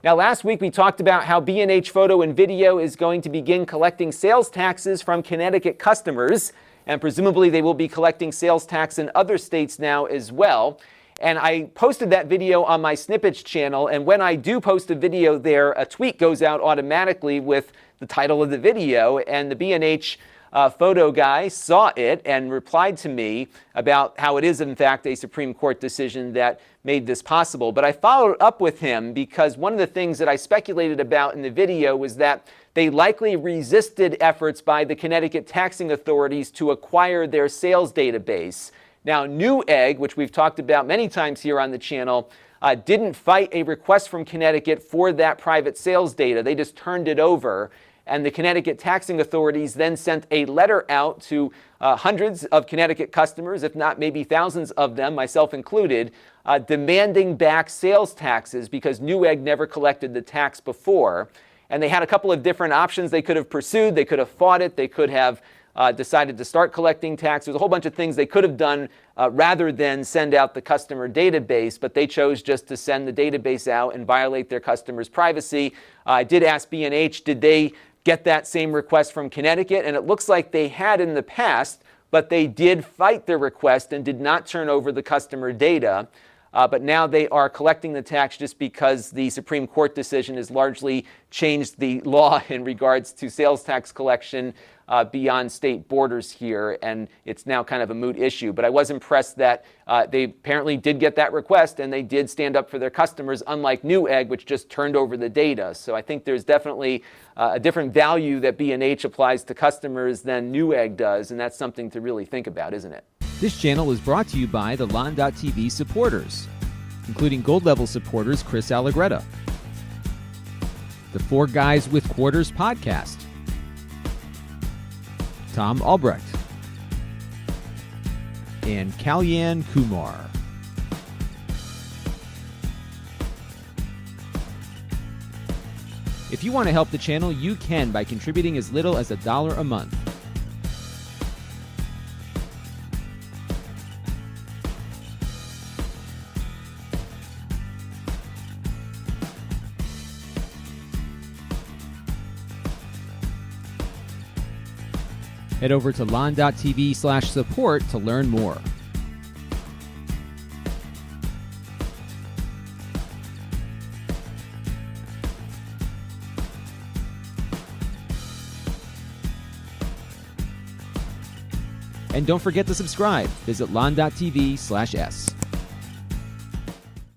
Now, last week we talked about how B&H Photo and Video is going to begin collecting sales taxes from Connecticut customers, and presumably they will be collecting sales tax in other states now as well. And I posted that video on my Snippets channel, and when I do post a video there, a tweet goes out automatically with the title of the video, and the B&H photo guy saw it and replied to me about how it is in fact a Supreme Court decision that made this possible. But I followed up with him because one of the things that I speculated about in the video was that they likely resisted efforts by the Connecticut taxing authorities to acquire their sales database. Now, Newegg, which we've talked about many times here on the channel, didn't fight a request from Connecticut for that private sales data. They just turned it over. And the Connecticut taxing authorities then sent a letter out to hundreds of Connecticut customers, if not maybe thousands of them, myself included, demanding back sales taxes because Newegg never collected the tax before. And they had a couple of different options they could have pursued. They could have fought it. They could have decided to start collecting tax. There's a whole bunch of things they could have done rather than send out the customer database, but they chose just to send the database out and violate their customers' privacy. I did ask B&H, did they get that same request from Connecticut? And it looks like they had in the past, but they did fight their request and did not turn over the customer data. But now they are collecting the tax just because the Supreme Court decision has largely changed the law in regards to sales tax collection beyond state borders here, and it's now kind of a moot issue. But I was impressed that they apparently did get that request, and they did stand up for their customers, unlike Newegg, which just turned over the data. So I think there's definitely a different value that B&H applies to customers than Newegg does, and that's something to really think about, isn't it? This channel is brought to you by the Lon.TV supporters, including gold-level supporters Chris Allegretta, the Four Guys with Quarters podcast, Tom Albrecht, and Kalyan Kumar. If you want to help the channel, you can by contributing as little as $1 a month. Head over to lon.tv/support to learn more. And don't forget to subscribe. Visit lon.tv/s.